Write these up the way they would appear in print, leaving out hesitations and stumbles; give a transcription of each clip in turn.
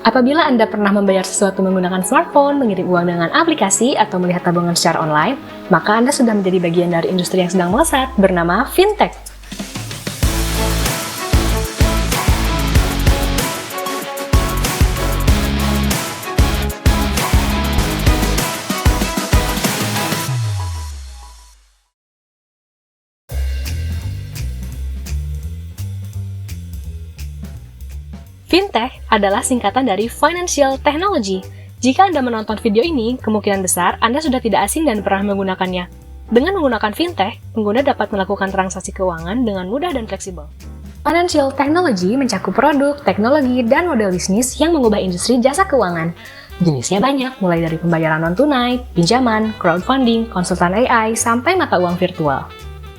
Apabila Anda pernah membayar sesuatu menggunakan smartphone, mengirim uang dengan aplikasi, atau melihat tabungan secara online, maka Anda sudah menjadi bagian dari industri yang sedang melesat bernama fintech. Fintech adalah singkatan dari Financial Technology. Jika Anda menonton video ini, kemungkinan besar Anda sudah tidak asing dan pernah menggunakannya. Dengan menggunakan fintech, pengguna dapat melakukan transaksi keuangan dengan mudah dan fleksibel. Financial Technology mencakup produk, teknologi, dan model bisnis yang mengubah industri jasa keuangan. Jenisnya banyak, mulai dari pembayaran non-tunai, pinjaman, crowdfunding, konsultan AI, sampai mata uang virtual.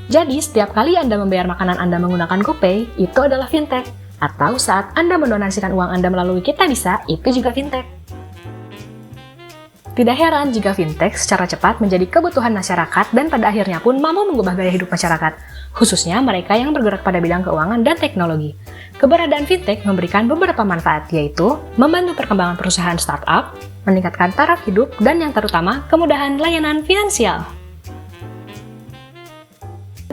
Jadi, setiap kali Anda membayar makanan Anda menggunakan GoPay, itu adalah fintech. Atau saat Anda mendonasikan uang Anda melalui Kitabisa, itu juga fintech. Tidak heran jika fintech secara cepat menjadi kebutuhan masyarakat dan pada akhirnya pun mampu mengubah gaya hidup masyarakat, khususnya mereka yang bergerak pada bidang keuangan dan teknologi. Keberadaan fintech memberikan beberapa manfaat, yaitu membantu perkembangan perusahaan startup, meningkatkan taraf hidup, dan yang terutama, kemudahan layanan finansial.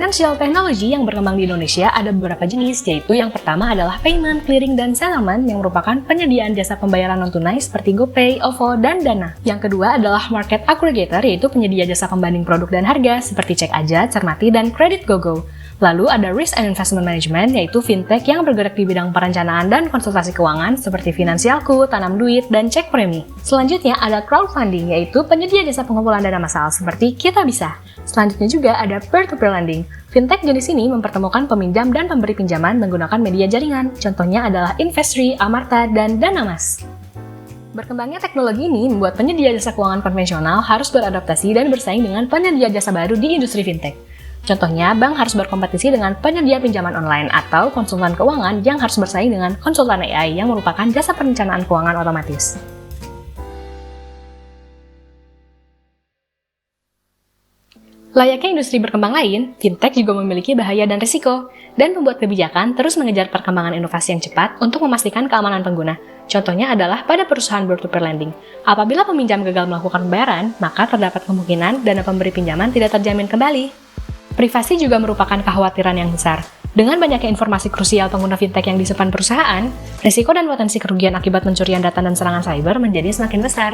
Financial technology yang berkembang di Indonesia ada beberapa jenis, yaitu yang pertama adalah payment, clearing, dan settlement yang merupakan penyediaan jasa pembayaran non-tunai seperti GoPay, OVO, dan Dana. Yang kedua adalah market aggregator, yaitu penyedia jasa pembanding produk dan harga seperti Cek Aja, Cermati, dan Kredit GoGo. Lalu ada risk and investment management, yaitu fintech yang bergerak di bidang perencanaan dan konsultasi keuangan seperti Finansialku, Tanam Duit, dan Cek Premi. Selanjutnya ada crowdfunding, yaitu penyedia jasa pengumpulan dana massal seperti Kitabisa. Selanjutnya juga ada peer-to-peer lending. Fintech jenis ini mempertemukan peminjam dan pemberi pinjaman menggunakan media jaringan. Contohnya adalah Investri, Amarta, dan Danamas. Berkembangnya teknologi ini membuat penyedia jasa keuangan konvensional harus beradaptasi dan bersaing dengan penyedia jasa baru di industri fintech. Contohnya, bank harus berkompetisi dengan penyedia pinjaman online atau konsultan keuangan yang harus bersaing dengan konsultan AI yang merupakan jasa perencanaan keuangan otomatis. Layaknya industri berkembang lain, fintech juga memiliki bahaya dan risiko, dan pembuat kebijakan terus mengejar perkembangan inovasi yang cepat untuk memastikan keamanan pengguna. Contohnya adalah pada perusahaan peer-to-peer lending. Apabila peminjam gagal melakukan pembayaran, maka terdapat kemungkinan dana pemberi pinjaman tidak terjamin kembali. Privasi juga merupakan kekhawatiran yang besar. Dengan banyaknya informasi krusial pengguna fintech yang disimpan perusahaan, risiko dan potensi kerugian akibat pencurian data dan serangan cyber menjadi semakin besar.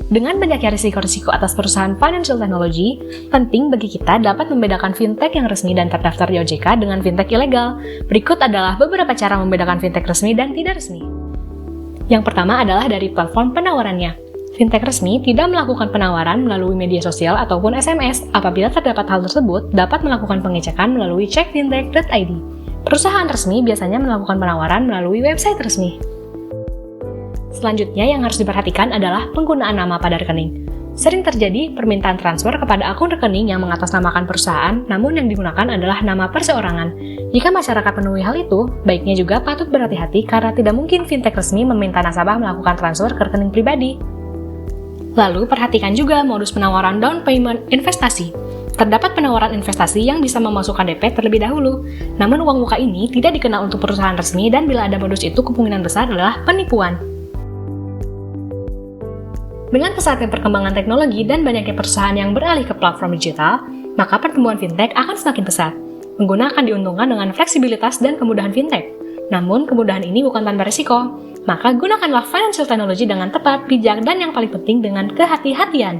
Dengan banyaknya risiko-risiko atas perusahaan financial technology, penting bagi kita dapat membedakan fintech yang resmi dan terdaftar di OJK dengan fintech ilegal. Berikut adalah beberapa cara membedakan fintech resmi dan tidak resmi. Yang pertama adalah dari platform penawarannya. Fintech resmi tidak melakukan penawaran melalui media sosial ataupun SMS. Apabila terdapat hal tersebut, dapat melakukan pengecekan melalui cekfintech.id. Perusahaan resmi biasanya melakukan penawaran melalui website resmi. Selanjutnya yang harus diperhatikan adalah penggunaan nama pada rekening. Sering terjadi permintaan transfer kepada akun rekening yang mengatasnamakan perusahaan, namun yang digunakan adalah nama perseorangan. Jika masyarakat penuhi hal itu, baiknya juga patut berhati-hati karena tidak mungkin fintech resmi meminta nasabah melakukan transfer ke rekening pribadi. Lalu, perhatikan juga modus penawaran down payment investasi. Terdapat penawaran investasi yang bisa memasukkan DP terlebih dahulu. Namun uang muka ini tidak dikenal untuk perusahaan resmi dan bila ada modus itu kemungkinan besar adalah penipuan. Dengan pesatnya perkembangan teknologi dan banyaknya perusahaan yang beralih ke platform digital, maka pertumbuhan fintech akan semakin pesat. Pengguna akan diuntungkan dengan fleksibilitas dan kemudahan fintech. Namun, kemudahan ini bukan tanpa risiko. Maka gunakanlah financial technology dengan tepat, bijak, dan yang paling penting dengan kehati-hatian.